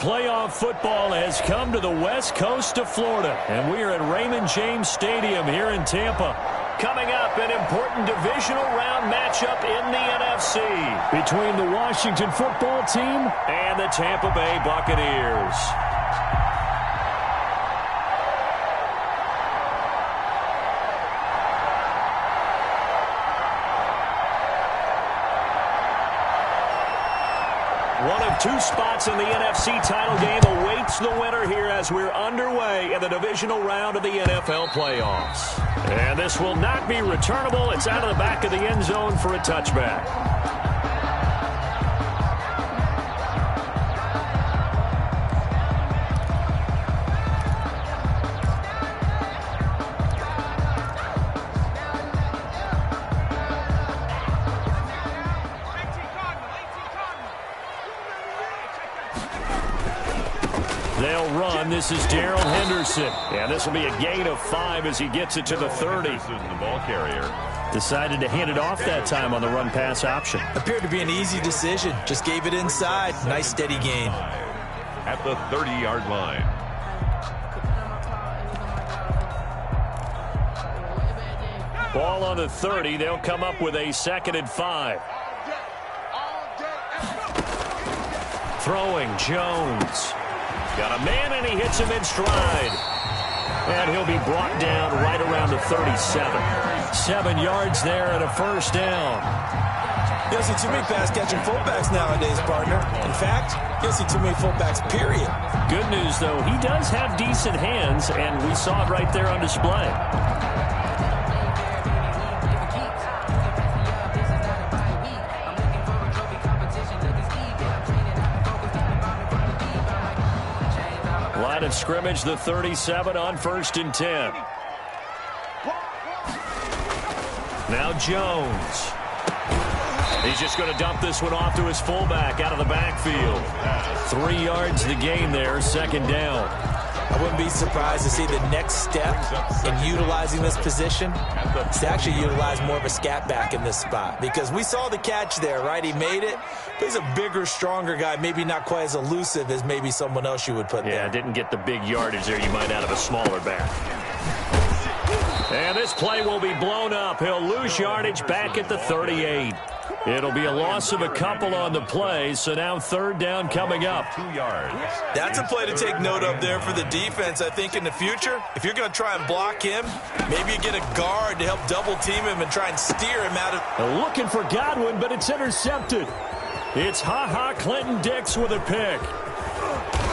Playoff football has come to the west coast of Florida, and we are at Raymond James Stadium here in Tampa. Coming up, an important divisional round matchup in the NFC between the Washington football team and the Tampa Bay Buccaneers. One of two spots in the NFC title game awaits the winner here as we're underway in the divisional round of the NFL playoffs. And this will not be returnable. It's out of the back of the end zone for a touchback. They'll run. This is Darrell Henderson. And this will be a gain of 5 as he gets it to the 30. The ball carrier Decided to hand it off that time on the run-pass option. Appeared to be an easy decision. Just gave it inside. Nice, steady gain. at the 30-yard line. Ball on the 30. They'll come up with a 2nd and 5. Throwing, Jones. Got a man, and he hits him in stride. And he'll be brought down right around the 37. 7 yards there and a first down. You don't see too many pass-catching fullbacks nowadays, partner. In fact, you don't see too many fullbacks, period. Good news, though, he does have decent hands, and we saw it right there on display. Line of scrimmage, the 37 on 1st and 10. Now Jones. He's just going to dump this one off to his fullback out of the backfield. 3 yards the gain there, 2nd down. I wouldn't be surprised to see the next step in utilizing this position is to actually utilize more of a scat back in this spot. Because we saw the catch there, right? He made it. But he's a bigger, stronger guy, maybe not quite as elusive as maybe someone else you would put there. Yeah, didn't get the big yardage there you might out of a smaller back. And this play will be blown up. He'll lose yardage back at the 38. It'll be a loss of a couple on the play, so now 3rd down coming up. 2 yards. That's a play to take note of there for the defense, I think, in the future. If you're going to try and block him, maybe you get a guard to help double-team him and try and steer him out of... Looking for Godwin, but it's intercepted. It's Ha-Ha Clinton-Dix with a pick.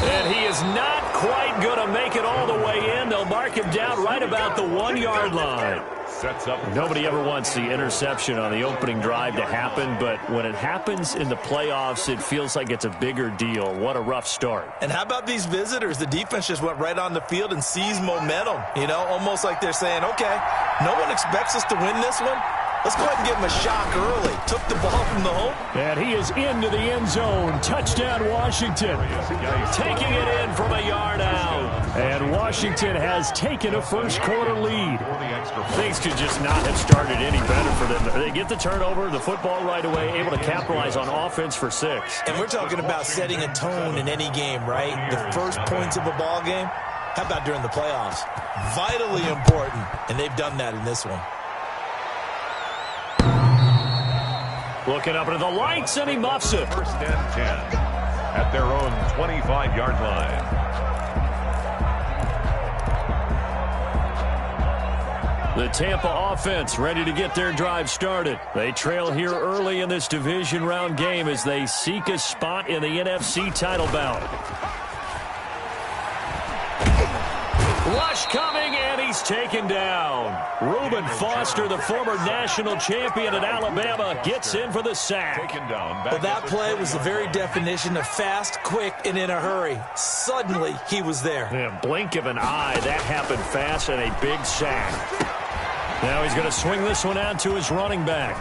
And he is not quite going to make it all the way in. They'll mark him down right about the 1-yard line. Sets up. Nobody ever wants the interception on the opening drive to happen, but when it happens in the playoffs, it feels like it's a bigger deal. What a rough start. And how about these visitors? The defense just went right on the field and seized momentum. You know, almost like they're saying, okay, no one expects us to win this one. Let's go ahead and give him a shock early. Took the ball from the home. And he is into the end zone. Touchdown, Washington. Taking it in from a yard out. And Washington has taken a first-quarter lead. Things could just not have started any better for them. They get the turnover, the football right away, able to capitalize on offense for 6. And we're talking about setting a tone in any game, right? The first points of a ball game. How about during the playoffs? Vitally important. And they've done that in this one. Looking up into the lights, and he muffs it. 1st and 10 at their own 25-yard line. The Tampa offense ready to get their drive started. They trail here early in this division round game as they seek a spot in the NFC title bout. Rush coming, and he's taken down. Reuben Foster, the former national champion at Alabama, gets in for the sack. Taken down. Well, that play was the very definition of fast, quick, and in a hurry. Suddenly, he was there. Yeah, blink of an eye, that happened fast, and a big sack. Now he's going to swing this one out to his running back.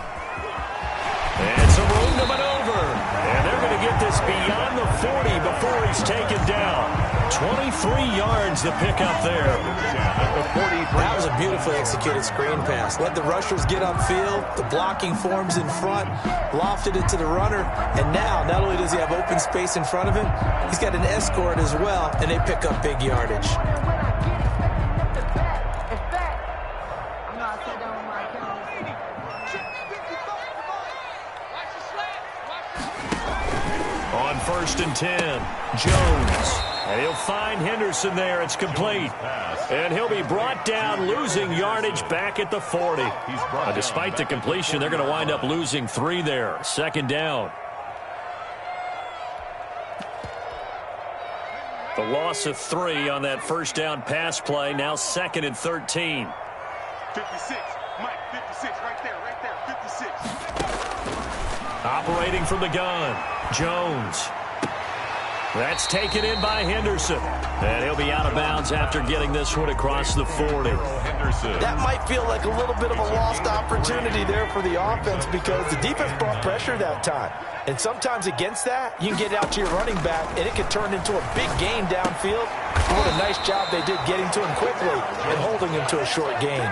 And some room to maneuver. And they're going to get this beyond the 40 before he's taken down. 23 yards to pick up there. That was a beautifully executed screen pass. Let the rushers get upfield. The blocking forms in front. Lofted it to the runner. And now, not only does he have open space in front of him, he's got an escort as well, and they pick up big yardage. On 1st and 10, Jones. And he'll find Henderson there. It's complete. And he'll be brought down, losing yardage back at the 40. Despite the completion, they're going to wind up losing 3 there. 2nd down. The loss of 3 on that 1st down pass play. Now 2nd and 13. 56. Mike, 56. Right there. 56. Operating from the gun, Jones. That's taken in by Henderson. And he'll be out of bounds after getting this one across the 40. That might feel like a little bit of a lost opportunity there for the offense because the defense brought pressure that time. And sometimes against that, you can get out to your running back, and it can turn into a big gain downfield. What a nice job they did getting to him quickly and holding him to a short gain.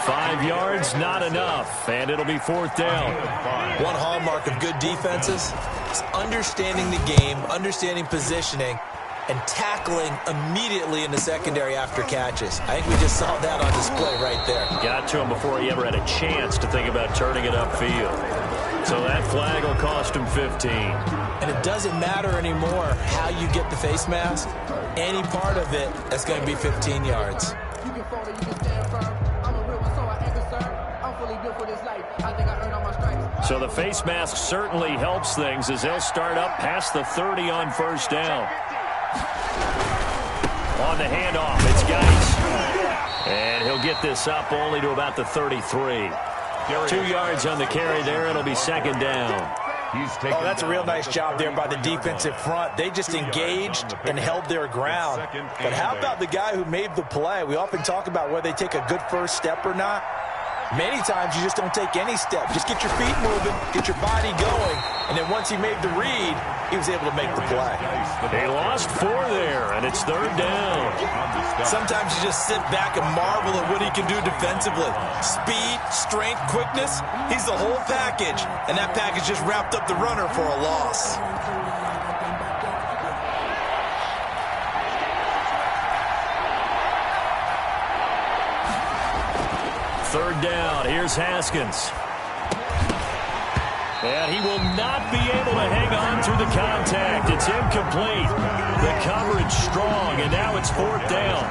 5 yards, not enough, and it'll be 4th down. One hallmark of good defenses is understanding the game, understanding positioning, and tackling immediately in the secondary after catches. I think we just saw that on display right there. Got to him before he ever had a chance to think about turning it upfield. So that flag will cost him 15. And it doesn't matter anymore how you get the face mask. Any part of it, that's going to be 15 yards. So the face mask certainly helps things as they'll start up past the 30 on 1st down. On the handoff, it's Geis. And he'll get this up only to about the 33. 2 yards on the carry there. It'll be 2nd down. Oh, that's a real nice job there by the defensive front. They just engaged and held their ground. But how about the guy who made the play? We often talk about whether they take a good first step or not. Many times you just don't take any step. Just get your feet moving, get your body going, and then once he made the read, he was able to make the play. They lost 4 there, and it's 3rd down. Sometimes you just sit back and marvel at what he can do defensively. Speed, strength, quickness, he's the whole package, and that package just wrapped up the runner for a loss. Third down. Here's Haskins. And he will not be able to hang on through the contact. It's incomplete. The coverage strong, and now it's 4th down.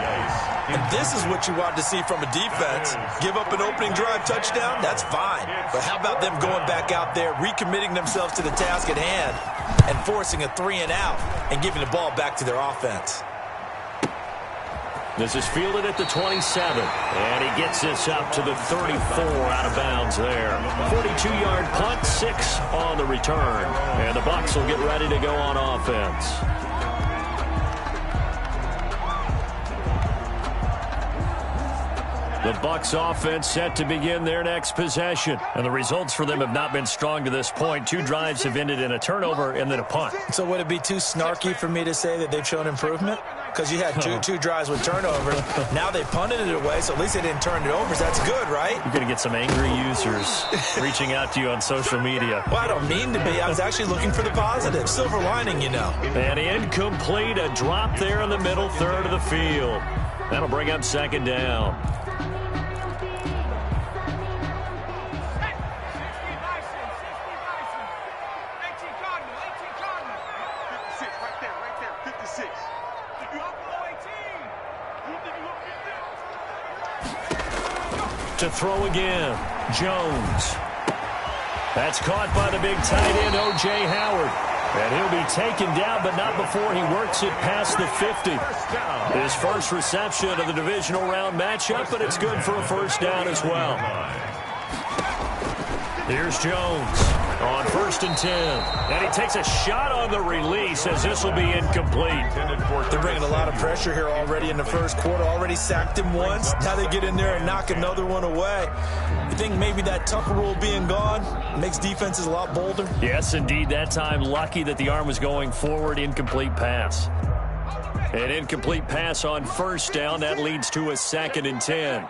And this is what you want to see from a defense. Give up an opening drive touchdown, that's fine. But how about them going back out there, recommitting themselves to the task at hand, and forcing a 3-and-out and giving the ball back to their offense. This is fielded at the 27, and he gets this up to the 34 out of bounds there. 42-yard punt, 6 on the return, and the Bucs will get ready to go on offense. The Bucs offense set to begin their next possession, and the results for them have not been strong to this point. 2 drives have ended in a turnover and then a punt. So would it be too snarky for me to say that they've shown improvement? Because you had two drives with turnovers. Now they punted it away, so at least they didn't turn it over. So that's good, right? You're going to get some angry users reaching out to you on social media. Well, I don't mean to be. I was actually looking for the positive. Silver lining, you know. And incomplete, a drop there in the middle third of the field. That'll bring up 2nd down. To throw again, Jones. That's caught by the big tight end, O.J. Howard. And he'll be taken down, but not before he works it past the 50. His first reception of the divisional round matchup, but it's good for a 1st down as well. Here's Jones. On 1st and 10. And he takes a shot on the release as this will be incomplete. They're bringing a lot of pressure here already in the first quarter. Already sacked him once. Now they get in there and knock another one away. You think maybe that Tucker rule being gone makes defenses a lot bolder? Yes, indeed. That time lucky that the arm was going forward. Incomplete pass. An incomplete pass on 1st down. That leads to a 2nd and 10.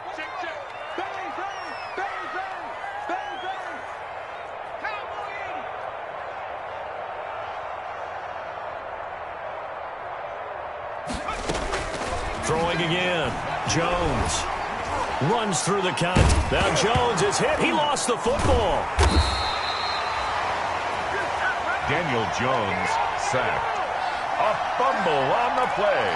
Throwing again. Jones runs through the count. Now Jones is hit. He lost the football. Daniel Jones sacked. A fumble on the play.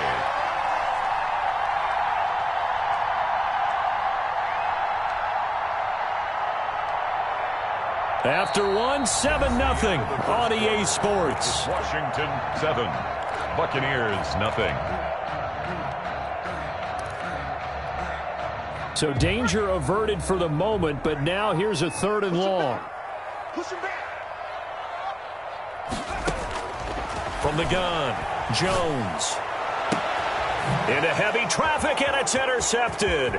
After one, 7-0 on EA Sports. Washington 7, Buccaneers nothing. So danger averted for the moment, but now here's a 3rd and long. From the gun, Jones. Into heavy traffic, and it's intercepted.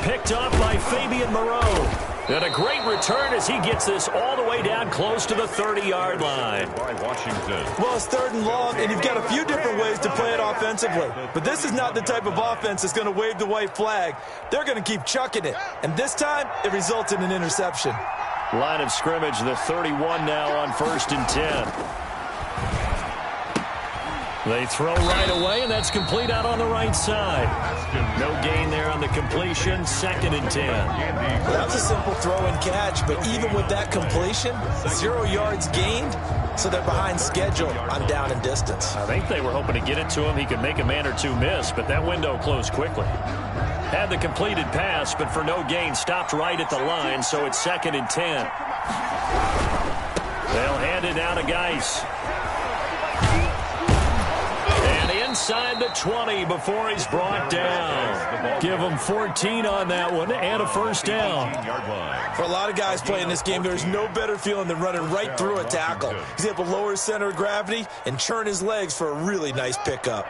Picked up by Fabian Moreau. And a great return as he gets this all the way down close to the 30-yard line. By Washington. Well, it's 3rd and long, and you've got a few different ways to play it offensively. But this is not the type of offense that's going to wave the white flag. They're going to keep chucking it. And this time, it results in an interception. Line of scrimmage, the 31 now on 1st and 10. They throw right away, and that's complete out on the right side. No gain there on the completion, 2nd and 10. Well, that's a simple throw and catch, but even with that completion, 0 yards gained, so they're behind schedule on down and distance. I think they were hoping to get it to him. He could make a man or two miss, but that window closed quickly. Had the completed pass, but for no gain, stopped right at the line, so it's 2nd and 10. They'll hand it down to Geis. Inside the 20 before he's brought down. Give him 14 on that one and a 1st down. For a lot of guys playing this game, there's no better feeling than running right through a tackle. He's able to lower his center of gravity and churn his legs for a really nice pickup.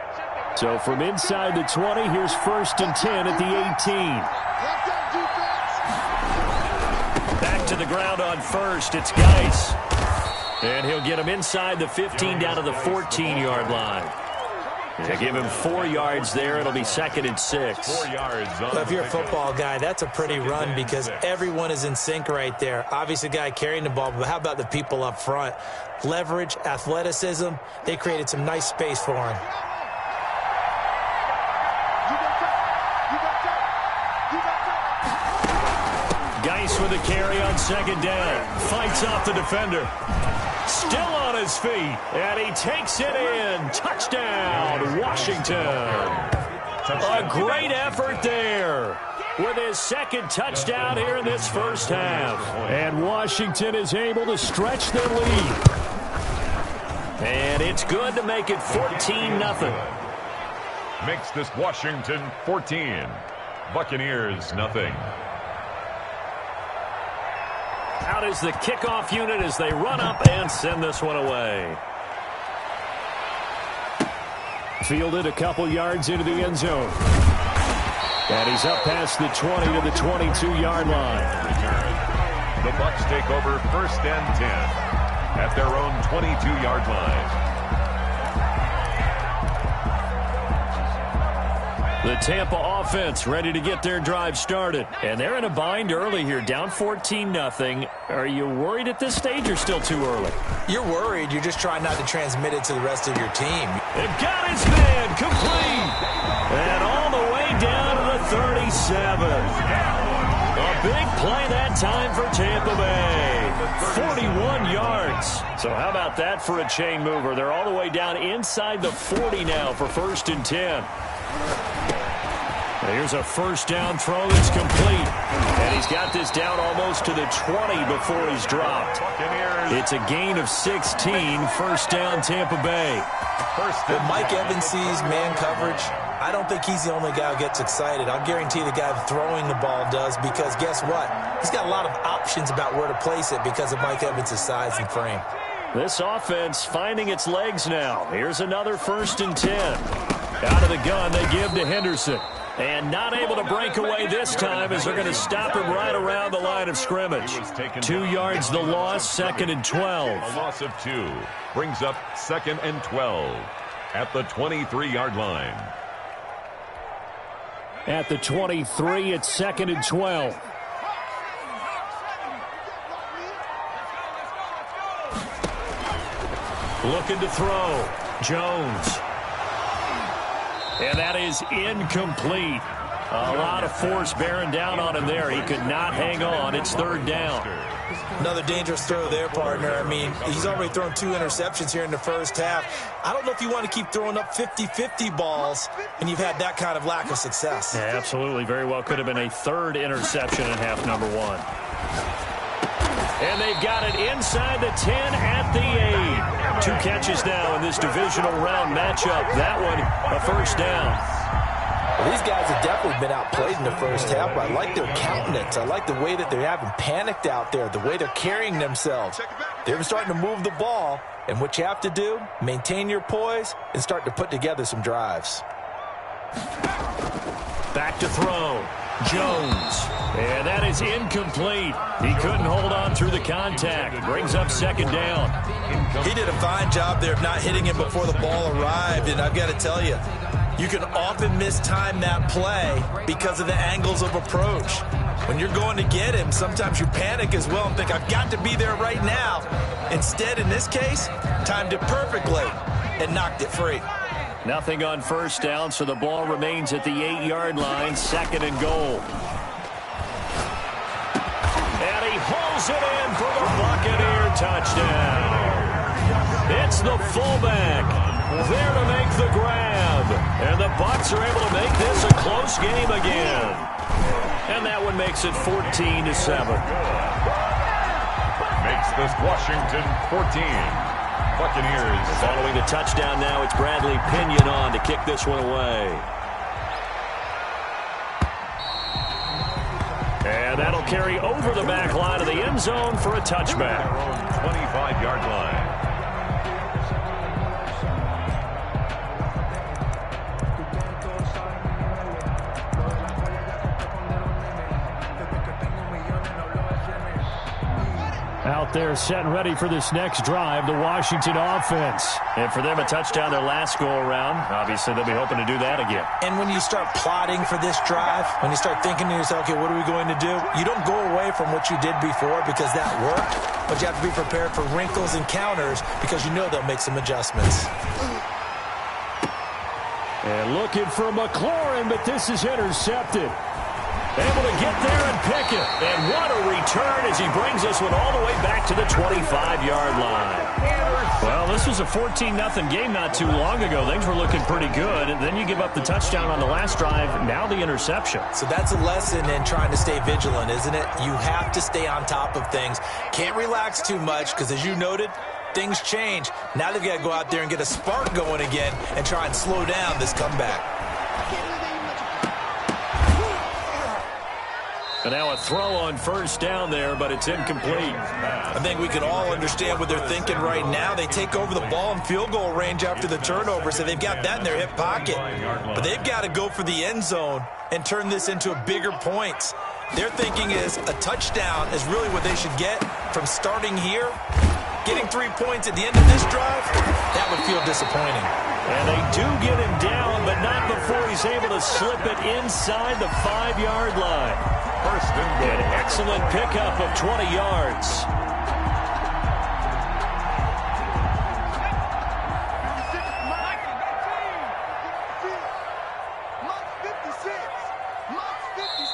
So from inside the 20, here's 1st and 10 at the 18. Back to the ground on 1st. It's Geis. And he'll get him inside the 15 down to the 14-yard line. To give him 4 yards there, it'll be 2nd and 6. 4 yards. Well, if you're a football guy, that's a pretty run because everyone is in sync right there. Obviously, the guy carrying the ball, but how about the people up front? Leverage, athleticism, they created some nice space for him. Geis with a carry on 2nd down. Fights off the defender. Still on his feet, and he takes it in. Touchdown, Washington. A great effort there with his 2nd touchdown here in this first half. And Washington is able to stretch their lead. And it's good to make it 14-0. Makes this Washington 14, Buccaneers nothing. Out is the kickoff unit as they run up and send this one away. Fielded a couple yards into the end zone. And he's up past the 20 to the 22-yard line. The Bucs take over 1st and 10 at their own 22-yard line. The Tampa offense ready to get their drive started. And they're in a bind early here, down 14-0. Are you worried at this stage or still too early? You're worried. You're just trying not to transmit it to the rest of your team. They've got his man complete. And all the way down to the 37. A big play that time for Tampa Bay. 41 yards. So how about that for a chain mover? They're all the way down inside the 40 now for 1st and 10. Here's a 1st down throw that's complete. And he's got this down almost to the 20 before he's dropped. It's a gain of 16, 1st down Tampa Bay. When Mike Evans sees man coverage, I don't think he's the only guy who gets excited. I'll guarantee the guy throwing the ball does, because guess what? He's got a lot of options about where to place it because of Mike Evans' size and frame. This offense finding its legs now. Here's another 1st and 10. Out of the gun, they give to Henderson. And not able to break away this time as they're going to stop him right around the line of scrimmage. 2 yards the loss, 2nd and 12. A loss of 2 brings up 2nd and 12 at the 23-yard line. At the 23, it's 2nd and 12. Looking to throw. Jones. And that is incomplete. A lot of force bearing down on him there. He could not hang on. It's 3rd down. Another dangerous throw there, partner. I mean, he's already thrown 2 interceptions here in the first half. I don't know if you want to keep throwing up 50-50 balls and you've had that kind of lack of success. Yeah, absolutely. Very well could have been a 3rd interception in half number 1. And they've got it inside the 10 at the 8. 2 catches now in this divisional round matchup. That one, a 1st down. Well, these guys have definitely been outplayed in the first half, but I like their countenance. I like the way that they're having panicked out there, the way they're carrying themselves. They're starting to move the ball, and what you have to do, maintain your poise and start to put together some drives. Back to throw. Jones. And that is incomplete. He couldn't hold on through the contact. Brings up 2nd down. He did a fine job there of not hitting him before the ball arrived, and I've got to tell you, you can often mistime that play because of the angles of approach. When you're going to get him, sometimes you panic as well and think, I've got to be there right now. Instead, in this case, timed it perfectly and knocked it free. Nothing on 1st down, so the ball remains at the 8-yard line, 2nd and goal. And he hauls it in for the Buccaneer touchdown. It's the fullback there to make the grab. And the Bucs are able to make this a close game again. And that one makes it 14-7. Makes this Washington 14. Buccaneers. Following the touchdown now, it's Bradley Pinion on to kick this one away. And that'll carry over the back line of the end zone for a touchback. 25-yard line. Out there set and ready for this next drive, the Washington offense. And for them, a touchdown their last go-around. Obviously, they'll be hoping to do that again. And when you start plotting for this drive, when you start thinking to yourself, okay, what are we going to do? You don't go away from what you did before because that worked, but you have to be prepared for wrinkles and counters because you know they'll make some adjustments. And looking for McLaurin, but this is intercepted. Able to get there and pick it. And what a return as he brings this one all the way back to the 25-yard line. Well, this was a 14-0 game not too long ago. Things were looking pretty good. And then you give up the touchdown on the last drive. Now the interception. So that's a lesson in trying to stay vigilant, isn't it? You have to stay on top of things. Can't relax too much because, as you noted, things change. Now they've got to go out there and get a spark going again and try and slow down this comeback. And now a throw on 1st down there, but it's incomplete. I think we can all understand what they're thinking right now. They take over the ball in field goal range after the turnover, so they've got that in their hip pocket. But they've got to go for the end zone and turn this into a bigger point. Their thinking is a touchdown is really what they should get from starting here. Getting 3 points at the end of this drive, that would feel disappointing. And they do get him down, but not before he's able to slip it inside the 5-yard line. 1st and goal. An excellent pickup of 20 yards.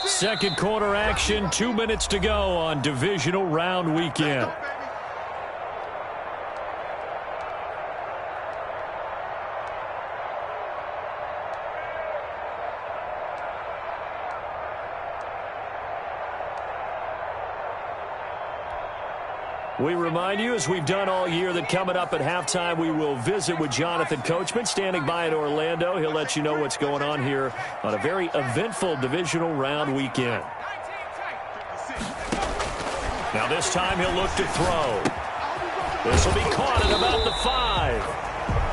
Second quarter action, 2 minutes to go on divisional round weekend. We remind you, as we've done all year, that coming up at halftime, we will visit with Jonathan Coachman, standing by in Orlando. He'll let you know what's going on here on a very eventful divisional round weekend. Now this time he'll look to throw. This will be caught at about the 5.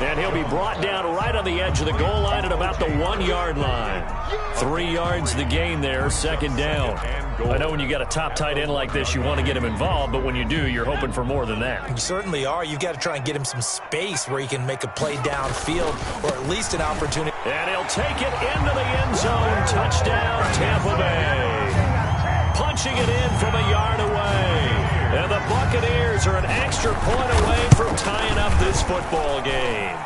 And he'll be brought down right on the edge of the goal line at about the 1-yard line. 3 yards the gain there, second down. I know when you got a top tight end like this, you want to get him involved, but when you do, you're hoping for more than that. You certainly are. You've got to try and get him some space where he can make a play downfield or at least an opportunity. And he'll take it into the end zone. Touchdown, Tampa Bay. Punching it in from a yard away. And the Buccaneers are an extra point away from tying up this football game.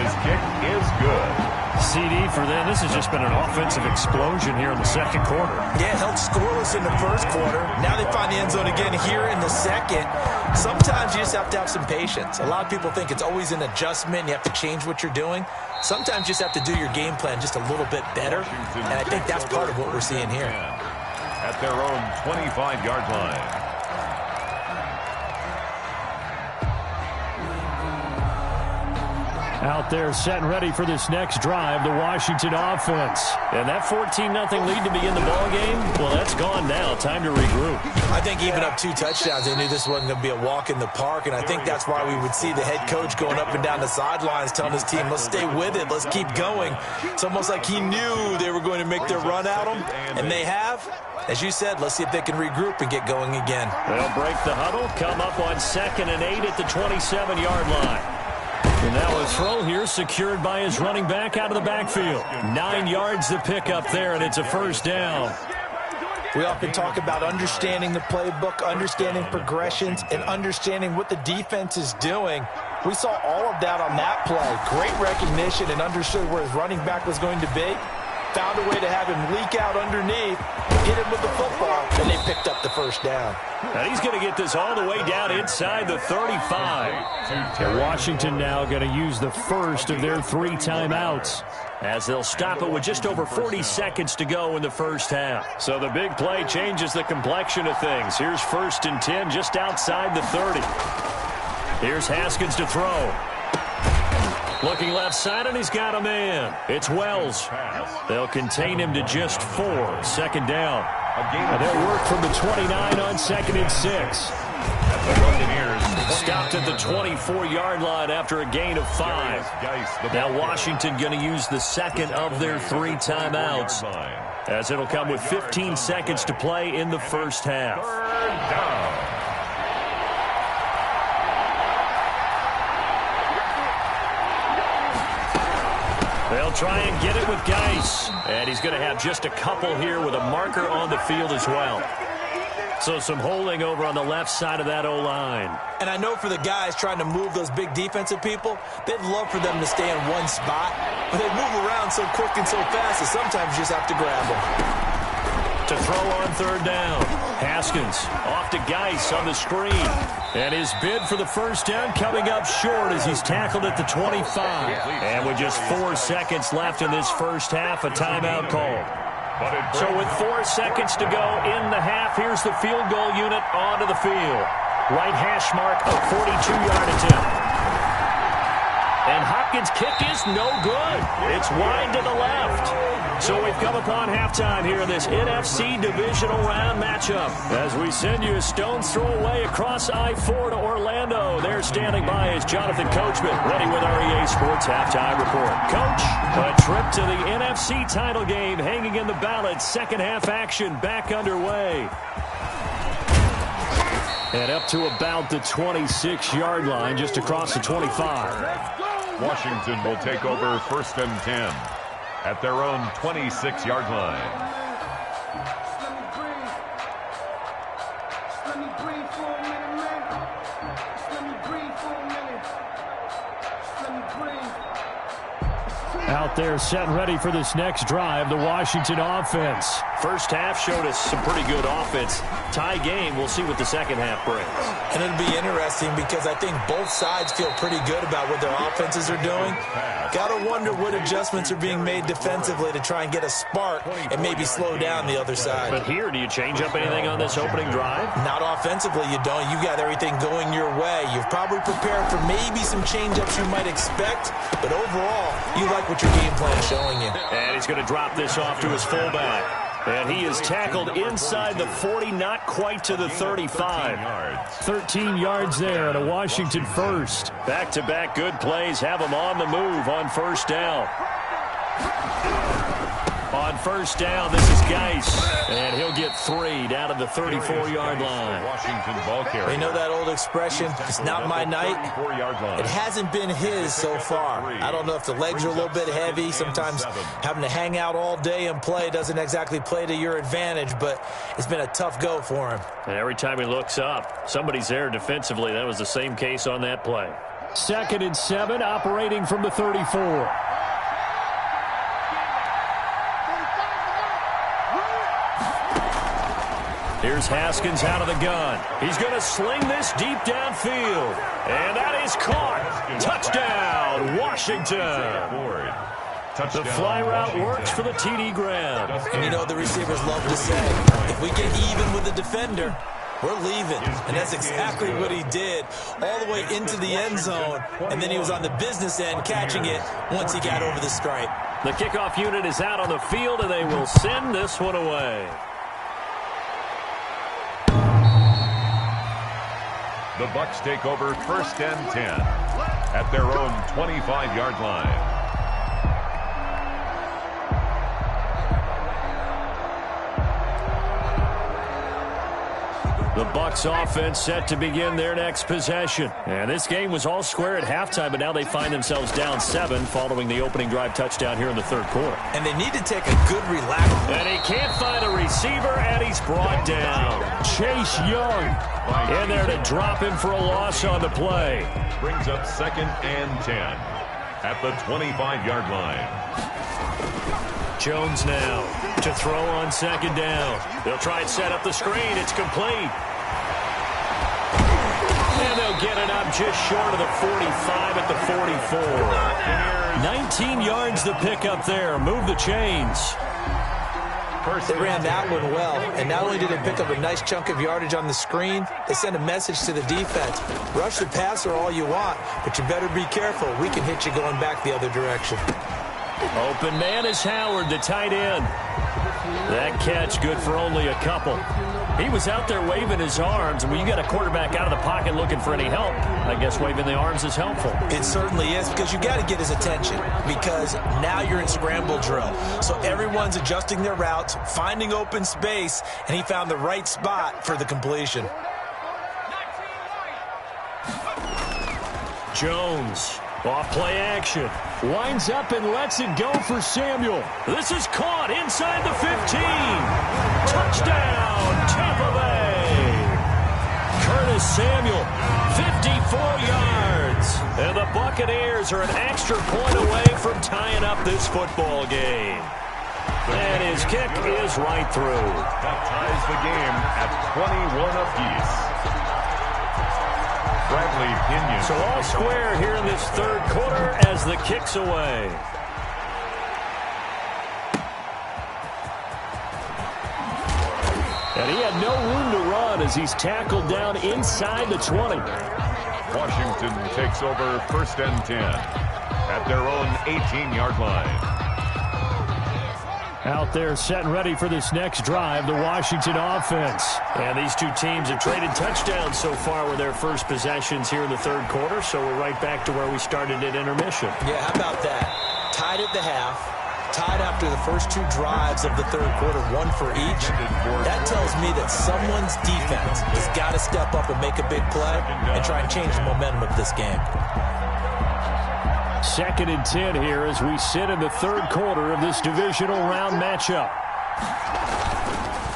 His kick is good. CD for them. This has just been an offensive explosion here in the second quarter. Yeah, held scoreless in the first quarter. Now they find the end zone again here in the second. Sometimes you just have to have some patience. A lot of people think it's always an adjustment. You have to change what you're doing. Sometimes you just have to do your game plan just a little bit better. And I think that's part of what we're seeing here. At their own 25-yard line. Out there set and ready for this next drive, the Washington offense. And that 14-0 lead to begin the ball game, well, that's gone now. Time to regroup. I think even up 2 touchdowns, they knew this wasn't going to be a walk in the park, and I think that's why we would see the head coach going up and down the sidelines telling his team, let's stay with it, let's keep going. It's almost like he knew they were going to make their run at him, and they have. As you said, let's see if they can regroup and get going again. They'll break the huddle, come up on 2nd and 8 at the 27-yard line. And now a throw here secured by his running back out of the backfield. 9 yards to pick up there, and it's a first down. We often talk about understanding the playbook, understanding progressions, and understanding what the defense is doing. We saw all of that on that play. Great recognition and understood where his running back was going to be. Found a way to have him leak out underneath, hit him with the football, and they picked up the first down. And he's going to get this all the way down inside the 35. And Washington now going to use the first of their 3 timeouts, as they'll stop it with just over 40 seconds to go in the first half. So the big play changes the complexion of things. Here's 1st and 10 just outside the 30. Here's Haskins to throw. Looking left side, and he's got a man. It's Wells. They'll contain him to just 4. 2nd down. And they'll work from the 29 on 2nd and 6. Stopped at the 24-yard line after a gain of 5. Now Washington going to use the second of their 3 timeouts, as it'll come with 15 seconds to play in the first half. 3rd down. They'll try and get it with Geis. And he's going to have just a couple here with a marker on the field as well. So some holding over on the left side of that O-line. And I know for the guys trying to move those big defensive people, they'd love for them to stay in one spot. But they move around so quick and so fast that sometimes you just have to grab them. To throw on 3rd down. Haskins off to Geis on the screen. And his bid for the first down coming up short as he's tackled at the 25. And with just 4 seconds left in this first half, a timeout called. So with 4 seconds to go in the half, here's the field goal unit onto the field. Right hash mark, a 42-yard attempt. And Hopkins' kick is no good. It's wide to the left. So we've come upon halftime here in this NFC divisional round matchup. As we send you a stone's throw away across I-4 to Orlando. There standing by is Jonathan Coachman, ready with our EA Sports halftime report. Coach, a trip to the NFC title game hanging in the balance. Second half action back underway. And up to about the 26-yard line, just across the 25. Washington will take over 1st and 10 at their own 26-yard line. Out there set and ready for this next drive, the Washington offense. First half showed us some pretty good offense. tie game. We'll see what the second half brings. And it'll be interesting because I think both sides feel pretty good about what their offenses are doing. Got to wonder what adjustments are being made defensively to try and get a spark and maybe slow down the other side. But here, do you change up anything on this opening drive? Not offensively, you don't. You got everything going your way. You've probably prepared for maybe some change-ups you might expect, but overall, you like what your game plan is showing you. And he's going to drop this off to his fullback. And he is tackled inside the 40, not quite to the 35. 13 yards there and a Washington first. Back-to-back good plays have him on the move on first down. On first down, this is Geis, and he'll get 3 down to the 34-yard line. Washington ball carrier. You know that old expression, it's not my night? It hasn't been his so far. I don't know if the legs are a little bit heavy. Sometimes having to hang out all day and play doesn't exactly play to your advantage, but it's been a tough go for him. And every time he looks up, somebody's there defensively. That was the same case on that play. 2nd and 7, operating from the 34. Here's Haskins out of the gun. He's going to sling this deep downfield. And that is caught. Touchdown, Washington. The fly route works for the TD grab. And you know what the receivers love to say? If we get even with the defender, we're leaving. And that's exactly what he did all the way into the end zone. And then he was on the business end catching it once he got over the stripe. The kickoff unit is out on the field, and they will send this one away. The Bucs take over 1st and 10 at their own 25-yard line. The Bucs offense set to begin their next possession. And this game was all square at halftime, but now they find themselves down 7 following the opening drive touchdown here in the 3rd quarter. And they need to take a good relax. And he can't find a receiver, and he's brought down. Chase Young in there to drop him for a loss on the play. Brings up 2nd and 10 at the 25-yard line. Jones now to throw on 2nd down. They'll try and set up the screen. It's complete. And they'll get it up just short of the 45 at the 44. 19 yards to pick up there. Move the chains. They ran that one well, and not only did they pick up a nice chunk of yardage on the screen, they sent a message to the defense. Rush the passer all you want, but you better be careful. We can hit you going back the other direction. Open man is Howard, the tight end. That catch good for only a couple. He was out there waving his arms, and when you got a quarterback out of the pocket looking for any help, I guess waving the arms is helpful. It certainly is, because you got to get his attention, because now you're in scramble drill. So everyone's adjusting their routes, finding open space, and he found the right spot for the completion. Jones, off play action. Winds up and lets it go for Samuel. This is caught inside the 15. Touchdown, Tampa Bay. Curtis Samuel, 54 yards. And the Buccaneers are an extra point away from tying up this football game. And his kick is right through. That ties the game at 21 apiece. Bradley Pinion. So all square here in this 3rd quarter as the kick's away. And he had no room to run as he's tackled down inside the 20. Washington takes over 1st and 10 at their own 18-yard line. Out there set and ready for this next drive, the Washington offense. And these two teams have traded touchdowns so far with their first possessions here in the 3rd quarter, so we're right back to where we started at intermission. Yeah, how about that? Tied at the half, tied after the first 2 drives of the 3rd quarter, 1 for each. That tells me that someone's defense has got to step up and make a big play and try and change the momentum of this game. 2nd and 10 here as we sit in the 3rd quarter of this divisional round matchup.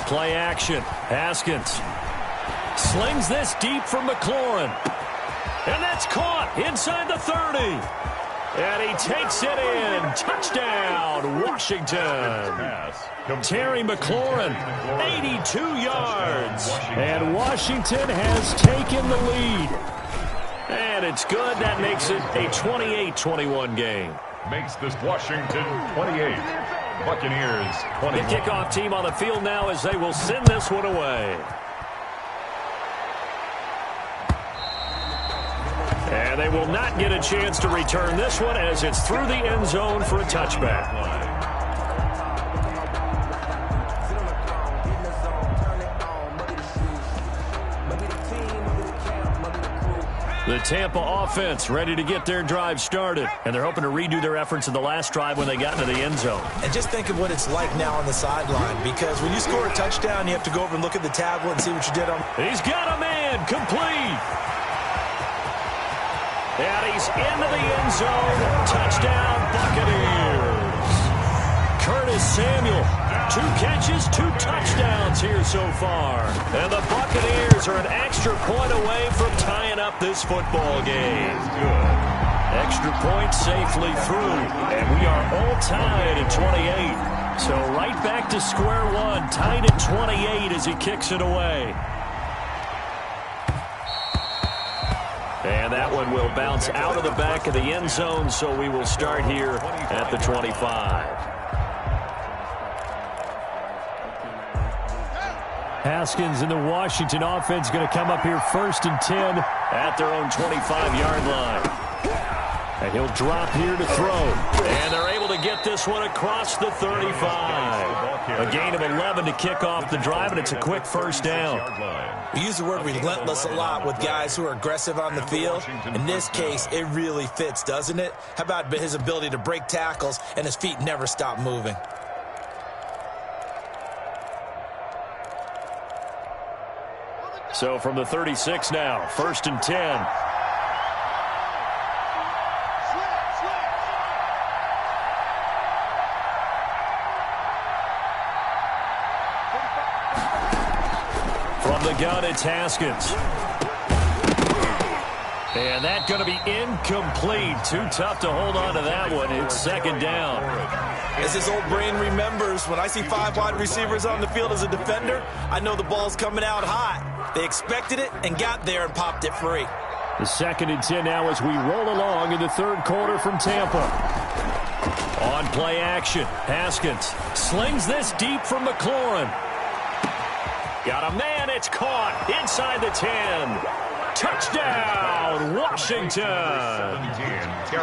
Play action. Haskins slings this deep from McLaurin. And that's caught inside the 30. And he takes it in. Touchdown, Washington. Terry McLaurin, 82 yards. And Washington has taken the lead. And it's good. That makes it a 28-21 game. Makes this Washington 28. Buccaneers 21. The kickoff team on the field now as they will send this one away. And they will not get a chance to return this one as it's through the end zone for a touchback. The Tampa offense ready to get their drive started. And they're hoping to redo their efforts in the last drive when they got into the end zone. And just think of what it's like now on the sideline, because when you score a touchdown, you have to go over and look at the tablet and see what you did on. He's got a man, complete. And he's into the end zone. Touchdown, Buccaneers. Curtis Samuel, 2 catches, 2 touchdowns here so far. And the Buccaneers are an extra point away from tying up this football game. Extra point safely through. And we are all tied at 28. So right back to square one, tied at 28 as he kicks it away. And that one will bounce out of the back of the end zone, so we will start here at the 25. Haskins and the Washington offense going to come up here 1st and 10 at their own 25-yard line. And he'll drop here to throw. And they're able to get this one across the 35. A gain of 11 to kick off the drive, and it's a quick first down. We use the word relentless a lot with guys who are aggressive on the field. In this case, it really fits, doesn't it? How about his ability to break tackles and his feet never stop moving? So from the 36 now, 1st and 10. From the gun, it's Haskins. And that's going to be incomplete. Too tough to hold on to that one. It's 2nd down. As his old brain remembers, when I see 5 wide receivers on the field as a defender, I know the ball's coming out hot. They expected it and got there and popped it free. The 2nd and 10 now as we roll along in the 3rd quarter from Tampa. On play action, Haskins slings this deep from McLaurin. Got a man, it's caught inside the 10. Touchdown, Washington.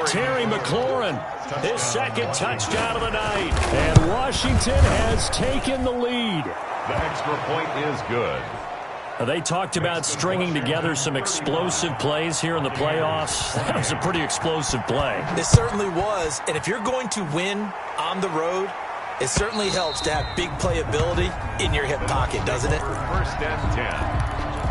Terry McLaurin, his 2nd touchdown of the night. And Washington has taken the lead. The extra point is good. They talked about stringing together some explosive plays here in the playoffs. That was a pretty explosive play. It certainly was. And if you're going to win on the road, it certainly helps to have big playability in your hip pocket, doesn't it? 1st and 10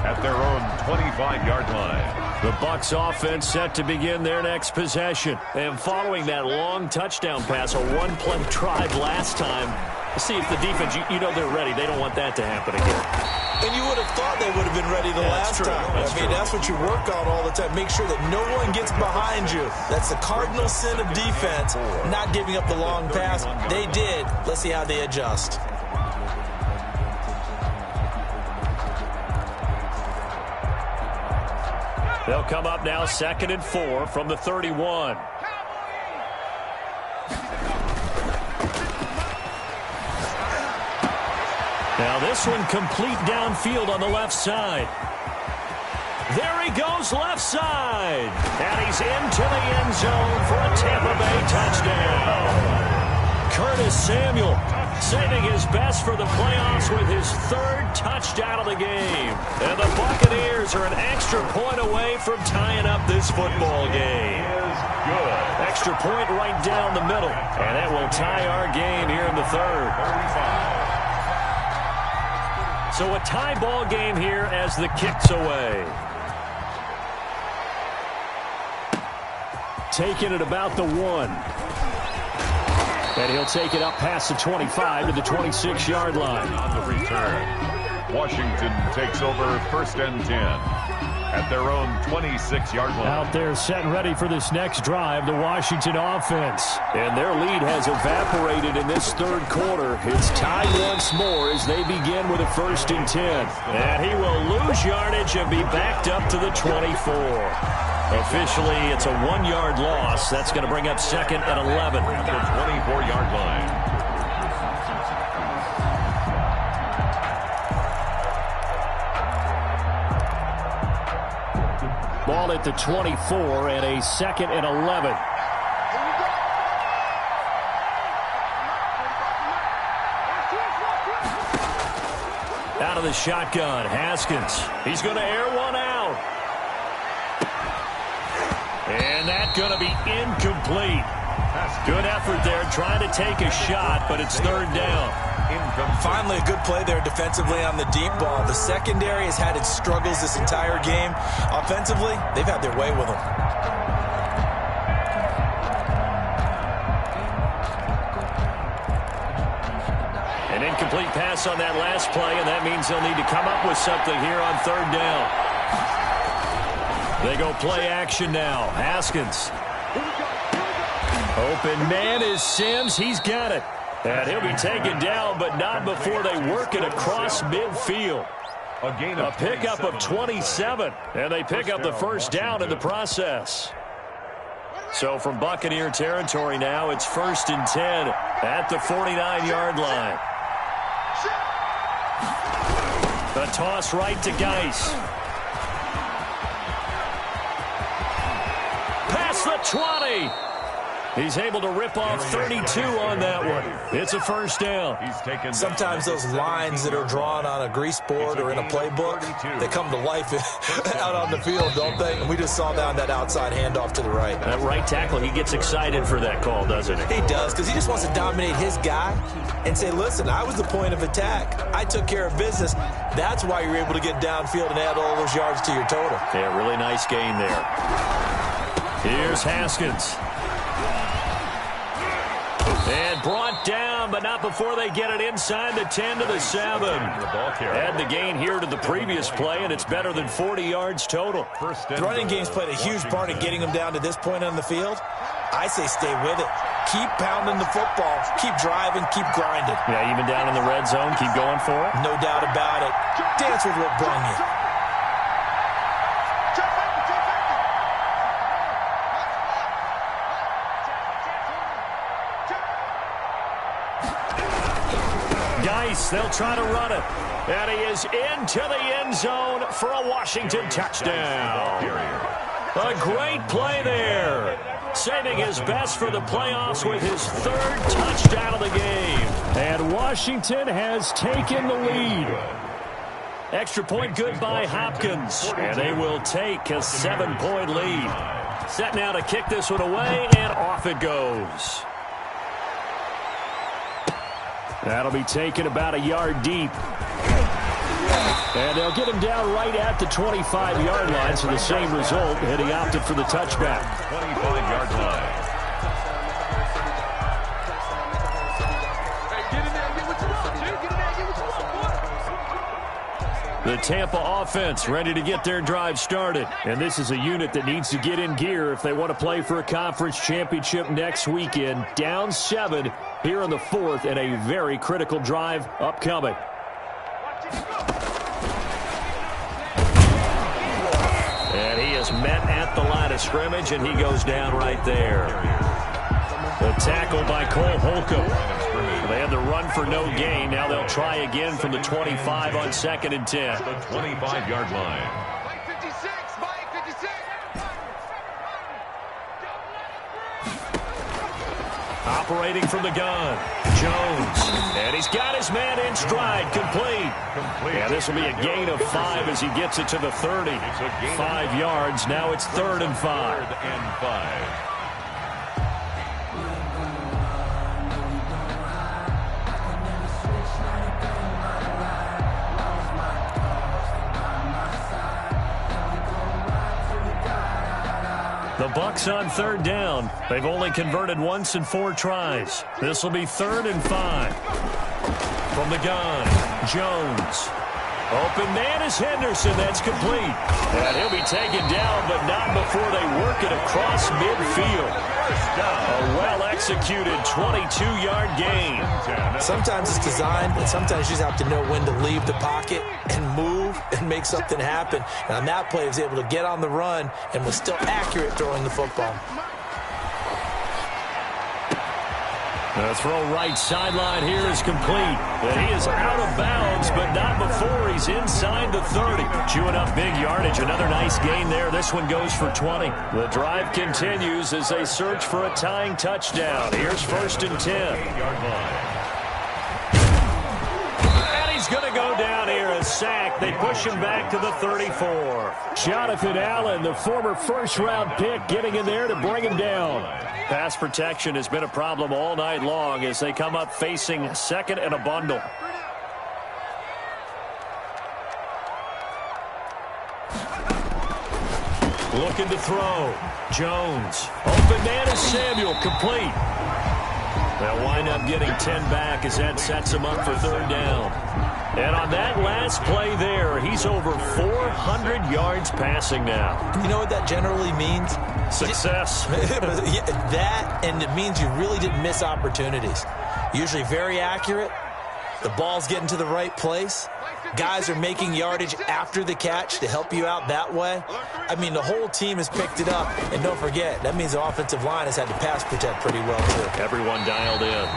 at their own 25-yard line. The Bucs offense set to begin their next possession. And following that long touchdown pass, a one-play drive last time, see if the defense, you know they're ready. They don't want that to happen again. And you would have thought they would have been ready the last time. That's what you work on all the time. Make sure that no one gets behind you. That's the cardinal sin of defense, not giving up the long pass. They did. Let's see how they adjust. They'll come up now 2nd and 4 from the 31. Now this one complete downfield on the left side. There he goes left side. And he's into the end zone for a Tampa Bay touchdown. Curtis Samuel saving his best for the playoffs with his 3rd touchdown of the game. And the Buccaneers are an extra point away from tying up this football game. Extra point right down the middle. And that will tie our game here in the 3rd. So a tie ball game here as the kick's away. Taking it about the 1. And he'll take it up past the 25 to the 26-yard line. On the return, Washington takes over 1st and 10 at their own 26-yard line. Out there setting ready for this next drive, the Washington offense. And their lead has evaporated in this third quarter. It's tied once more as they begin with a 1st and 10. And he will lose yardage and be backed up to the 24. Officially, it's a 1-yard loss. That's going to bring up 2nd and 11. At the 24-yard line. Ball at the 24 and a 2nd and 11. Out of the shotgun, Haskins. He's going to air one out. And that's going to be incomplete. Good effort there trying to take a shot, but it's 3rd down. Finally, a good play there defensively on the deep ball. The secondary has had its struggles this entire game. Offensively, they've had their way with them. An incomplete pass on that last play, and that means they'll need to come up with something here on 3rd down. They go play action now. Haskins. Open man is Sims. He's got it. And he'll be taken down, but not before they work it across midfield. A pickup of 27, and they pick up the 1st down in the process. So from Buccaneer territory now, it's 1st and 10 at the 49-yard line. The toss right to Geis. Past the 20. He's able to rip off 32 on that one. It's a 1st down. Sometimes those lines that are drawn on a grease board or in a playbook, they come to life out on the field, don't they? And we just saw that on that outside handoff to the right. That right tackle, he gets excited for that call, doesn't he? He does, because he just wants to dominate his guy and say, listen, I was the point of attack. I took care of business. That's why you're able to get downfield and add all those yards to your total. Yeah, really nice gain there. Here's Haskins. And brought down, but not before they get it inside the 10 to the 7. Add the gain here to the previous play, and it's better than 40 yards total. The running game's played a huge part in getting them down to this point on the field. I say stay with it. Keep pounding the football. Keep driving. Keep grinding. Yeah, even down in the red zone, keep going for it. No doubt about it. Dance with what brung you. They'll try to run it. And he is into the end zone for a Washington touchdown. A great play there. Saving his best for the playoffs with his 3rd touchdown of the game. And Washington has taken the lead. Extra point good by Hopkins. And they will take a 7-point lead. Set now to kick this one away, and off it goes. That'll be taken about a yard deep. And they'll get him down right at the 25-yard line, so the same result, and he opted for the touchback. 25-yard line. The Tampa offense ready to get their drive started. And this is a unit that needs to get in gear if they want to play for a conference championship next weekend. Down 7 here in the 4th, and a very critical drive upcoming. And he is met at the line of scrimmage, and he goes down right there. The tackle by Cole Holcomb. They had the run for no gain. Now they'll try again from the 25 on 2nd and 10. The 25-yard line. Operating from the gun, Jones. And he's got his man in stride, complete. Yeah, this will be a gain of 5 as he gets it to the 30. 5 yards. Now it's 3rd and 5. 3rd and 5. The Bucs on 3rd down. They've only converted once in 4 tries. This will be 3rd and 5. From the gun, Jones. Open man is Henderson. That's complete. And he'll be taken down, but not before they work it across midfield. A well-executed 22-yard gain. Sometimes it's designed, and sometimes you just have to know when to leave the pocket and move and make something happen. And on that play, he was able to get on the run and was still accurate throwing the football. The throw right sideline here is complete. And he is out of bounds, but not before he's inside the 30. Chewing up big yardage. Another nice gain there. This one goes for 20. The drive continues as they search for a tying touchdown. Here's 1st and 10. And he's going to go down here. A sack. They push him back to the 34. Jonathan Allen, the former first-round pick, getting in there to bring him down. Pass protection has been a problem all night long as they come up facing second and a bundle. Looking to throw. Jones. Open man is Samuel. Complete. They'll wind up getting 10 back as that sets him up for 3rd down. And on that last play there, he's over 400 yards passing now. You know what that generally means? Success. That, and it means you really didn't miss opportunities. Usually very accurate. The ball's getting to the right place. Guys are making yardage after the catch to help you out that way. I mean, the whole team has picked it up. And don't forget, that means the offensive line has had to pass protect pretty well, too. Everyone dialed in.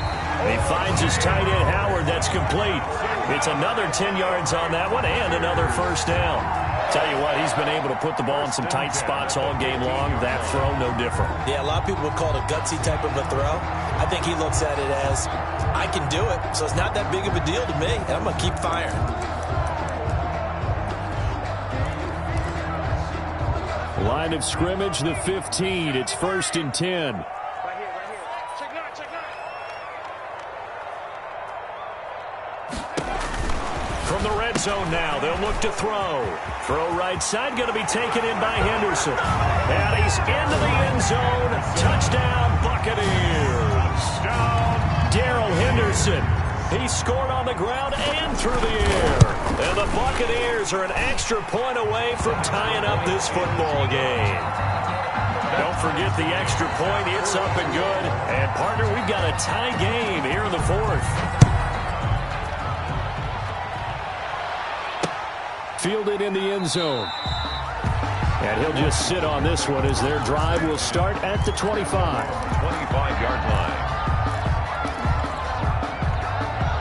He finds his tight end, Howard. That's complete. It's another 10 yards on that one and another 1st down. Tell you what, he's been able to put the ball in some tight spots all game long. That throw, no different. Yeah, a lot of people would call it a gutsy type of a throw. I think he looks at it as, I can do it, so it's not that big of a deal to me, and I'm going to keep firing. Line of scrimmage, the 15. It's 1st and 10. Right here. Check nine. From the red zone now, they'll look to throw. Throw right side, going to be taken in by Henderson. And he's into the end zone. Touchdown, Buccaneers. Darrell Henderson. He scored on the ground and through the air. And the Buccaneers are an extra point away from tying up this football game. Don't forget the extra point. It's up and good. And, partner, we've got a tie game here in the 4th. Fielded in the end zone. And he'll just sit on this one as their drive will start at the 25. 25-yard line.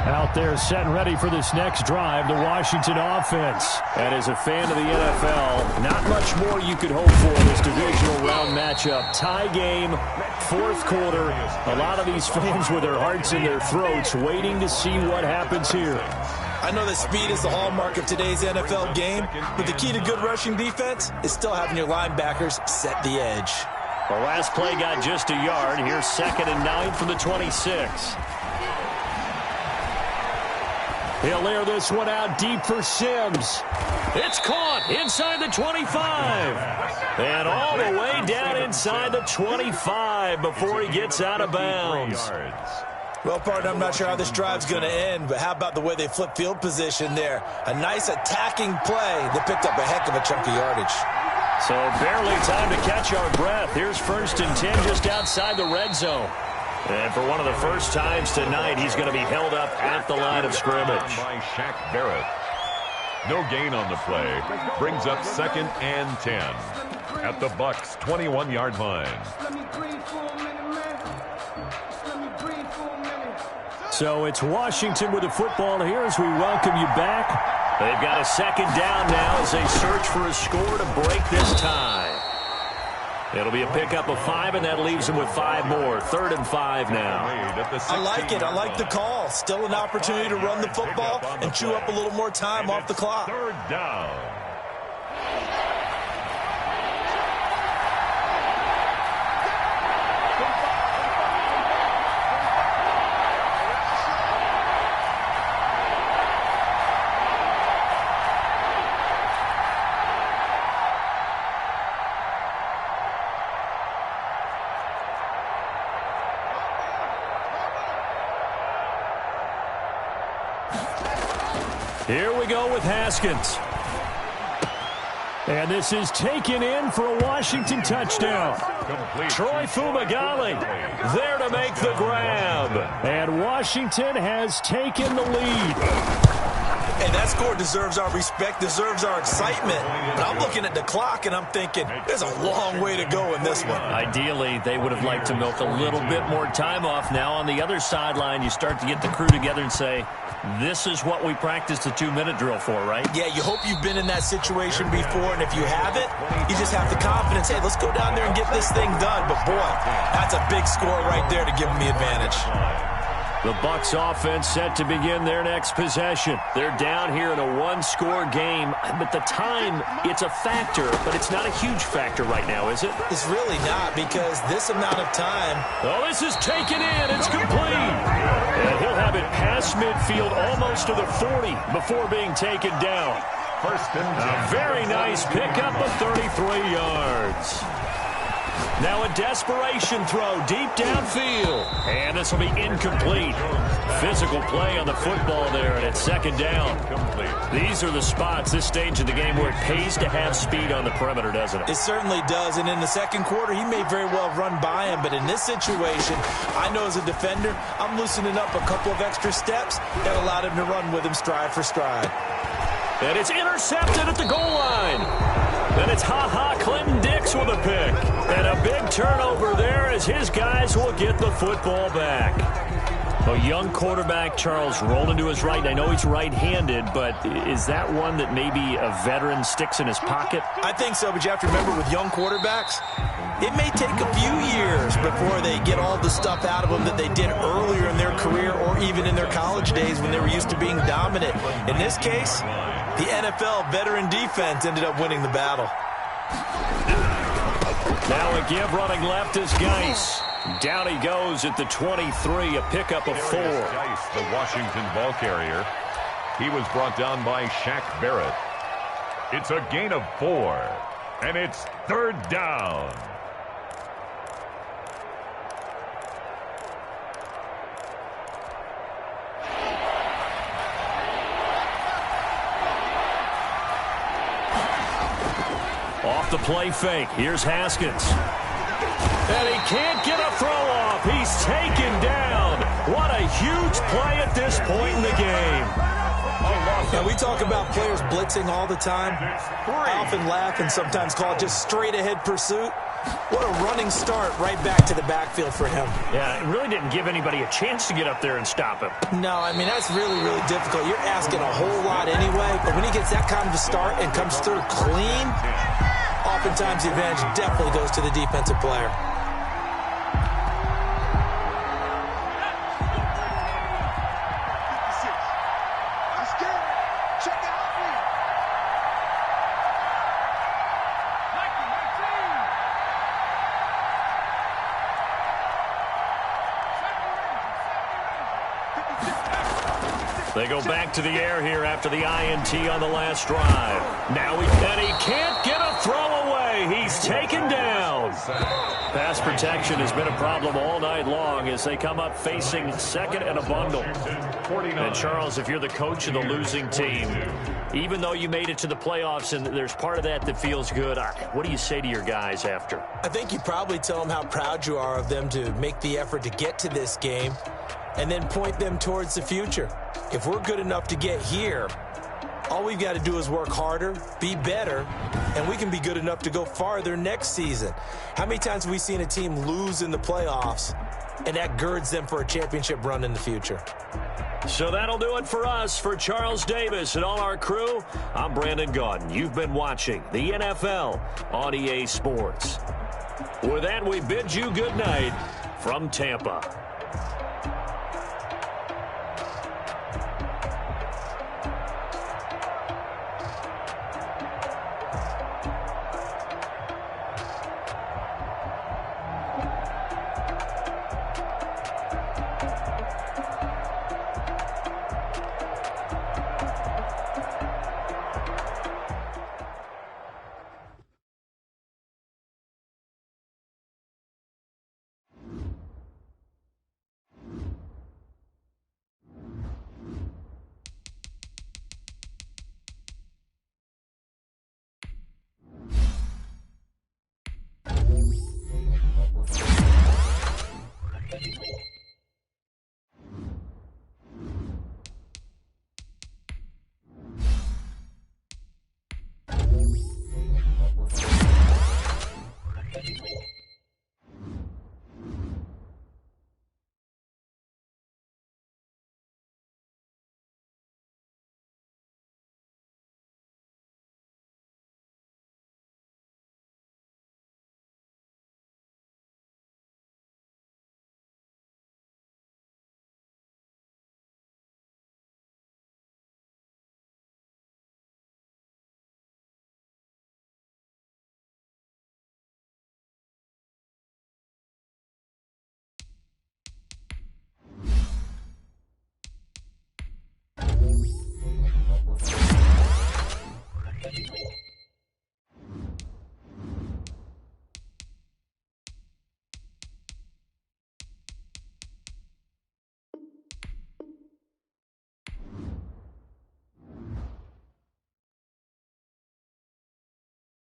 Out there set and ready for this next drive, the Washington offense. And as a fan of the NFL, not much more you could hope for in this divisional round matchup. Tie game, 4th quarter. A lot of these fans with their hearts in their throats waiting to see what happens here. I know that speed is the hallmark of today's NFL game, but the key to good rushing defense is still having your linebackers set the edge. The last play got just a yard. Here's 2nd and 9 from the 26. He'll air this one out deep for Sims. It's caught inside the 25. And all the way down inside the 25 before he gets out of bounds. Well, partner, I'm not sure how this drive's going to end, but how about the way they flip field position there? A nice attacking play that picked up a heck of a chunk of yardage. So barely time to catch our breath. Here's 1st and 10 just outside the red zone. And for one of the first times tonight, he's going to be held up at the line of scrimmage. By Shaq Barrett. No gain on the play. Brings up 2nd and 10 at the Bucs' 21-yard line. So it's Washington with the football here as we welcome you back. They've got a 2nd down now as they search for a score to break this tie. It'll be a pickup of 5, and that leaves them with 5 more. 3rd and 5 now. I like it. I like the call. Still an opportunity to run the football and chew up a little more time off the clock. 3rd down. Here we go with Haskins. And this is taken in for a Washington touchdown. Troy Fumagalli there to make the grab. And Washington has taken the lead. And that score deserves our respect, deserves our excitement. But I'm looking at the clock, and I'm thinking, there's a long way to go in this one. Ideally, they would have liked to milk a little bit more time off. Now on the other sideline, you start to get the crew together and say, this is what we practiced the 2-minute drill for, right? Yeah, you hope you've been in that situation before, and if you haven't, you just have the confidence, hey, let's go down there and get this thing done. But, boy, that's a big score right there to give them the advantage. The Bucs offense set to begin their next possession. They're down here in a one-score game, but the time, it's a factor, but it's not a huge factor right now, is it? It's really not, because this amount of time. Oh, this is taken in. It's complete. And he'll have it past midfield almost to the 40 before being taken down. First and 10. A very nice pickup of 33 yards. Now a desperation throw deep downfield. And this will be incomplete. Physical play on the football there, and it's second down. These are the spots, this stage of the game, where it pays to have speed on the perimeter, doesn't it? It certainly does, and in the second quarter, he may very well run by him, but in this situation, I know as a defender, I'm loosening up a couple of extra steps that allowed him to run with him stride for stride. And it's intercepted at the goal line. And it's Clinton Dix with a pick. And a big turnover there as his guys will get the football back. A young quarterback, Charles, rolling to his right. I know he's right-handed, but is that one that maybe a veteran sticks in his pocket? I think so, but you have to remember with young quarterbacks, it may take a few years before they get all the stuff out of them that they did earlier in their career or even in their college days when they were used to being dominant. In this case, the NFL veteran defense ended up winning the battle. Now a give running left is Geis. Down he goes at the 23, a pickup of 4. Geis, the Washington ball carrier. He was brought down by Shaq Barrett. It's a gain of 4, and it's third down. Off the play fake. Here's Haskins. And he can't get a throw off. He's taken down. What a huge play at this point in the game. And we talk about players blitzing all the time. I often laugh and sometimes call it just straight ahead pursuit. What a running start right back to the backfield for him. Yeah, it really didn't give anybody a chance to get up there and stop him. No, I mean, that's really, really difficult. You're asking a whole lot anyway, but when he gets that kind of a start and comes through clean, oftentimes the advantage definitely goes to the defensive player. They go back to the air here after the INT on the last drive. Now he can't get a throw away. He's taken down. Pass protection has been a problem all night long as they come up facing second and a bundle. And Charles, if you're the coach of the losing team, even though you made it to the playoffs and there's part of that feels good, what do you say to your guys after? I think you probably tell them how proud you are of them to make the effort to get to this game and then point them towards the future. If we're good enough to get here, all we've got to do is work harder, be better, and we can be good enough to go farther next season. How many times have we seen a team lose in the playoffs, and that girds them for a championship run in the future? So that'll do it for us. For Charles Davis and all our crew, I'm Brandon Gaudin. You've been watching the NFL on EA Sports. With that, we bid you good night from Tampa.